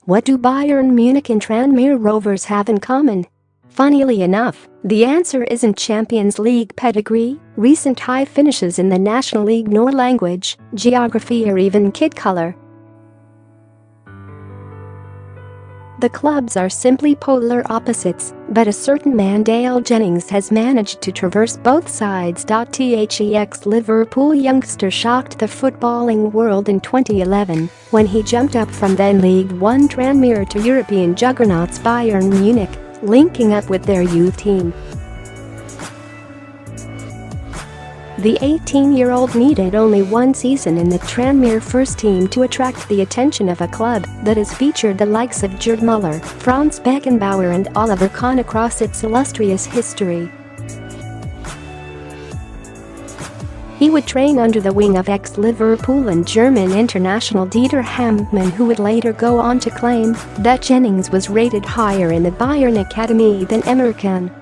What do Bayern Munich and Tranmere Rovers have in common? Funnily enough, the answer isn't Champions League pedigree, recent high finishes in the National League nor language, geography or even kit color. The clubs are simply polar opposites, but a certain man Dale Jennings has managed to traverse both sides. The ex-Liverpool youngster shocked the footballing world in 2011 when he jumped up from then League One Tranmere to European juggernauts Bayern Munich, linking up with their youth team. The 18-year-old needed only one season in the Tranmere first team to attract the attention of a club that has featured the likes of Gerd Müller, Franz Beckenbauer and Oliver Kahn across its illustrious history. He would train under the wing of ex-Liverpool and German international Dieter Hamann, who would later go on to claim that Jennings was rated higher in the Bayern Academy than Emre Can.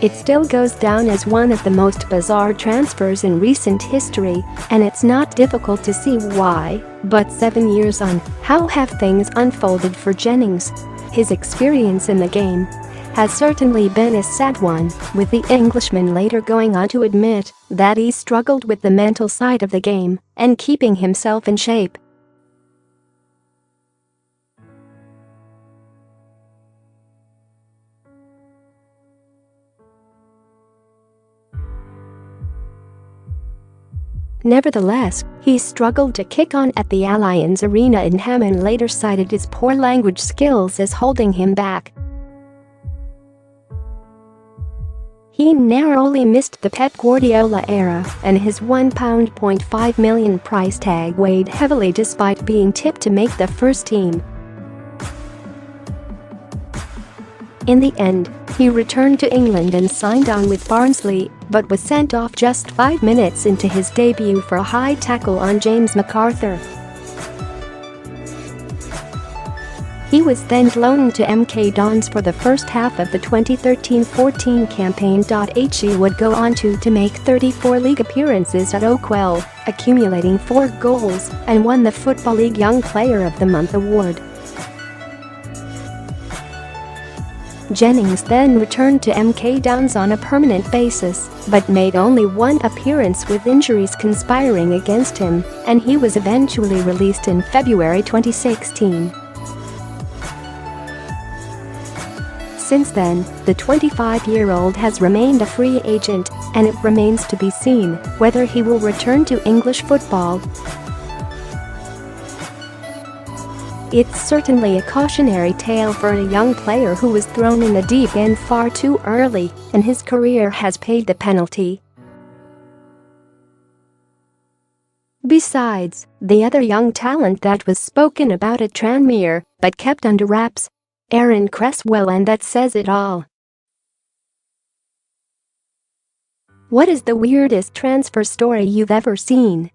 It still goes down as one of the most bizarre transfers in recent history, and it's not difficult to see why, but 7 years on, how have things unfolded for Jennings? His experience in the game has certainly been a sad one, with the Englishman later going on to admit that he struggled with the mental side of the game and keeping himself in shape. Nevertheless, he struggled to kick on at the Allianz Arena, and Hamann later cited his poor language skills as holding him back. He narrowly missed the Pep Guardiola era, and his £1.5 million price tag weighed heavily despite being tipped to make the first team. In the end, he returned to England and signed on with Barnsley, but was sent off just 5 minutes into his debut for a high tackle on James McArthur. He was then loaned to MK Dons for the first half of the 2013-14 campaign. He would go on to make 34 league appearances at Oakwell, accumulating 4 goals, and won the Football League Young Player of the Month award. Jennings then returned to MK Dons on a permanent basis, but made only 1 appearance with injuries conspiring against him, and he was eventually released in February 2016. Since then, the 25-year-old has remained a free agent, and it remains to be seen whether he will return to English football. It's certainly a cautionary tale for a young player who was thrown in the deep end far too early, and his career has paid the penalty. Besides, the other young talent that was spoken about at Tranmere, but kept under wraps, Aaron Cresswell, and that says it all. What is the weirdest transfer story you've ever seen?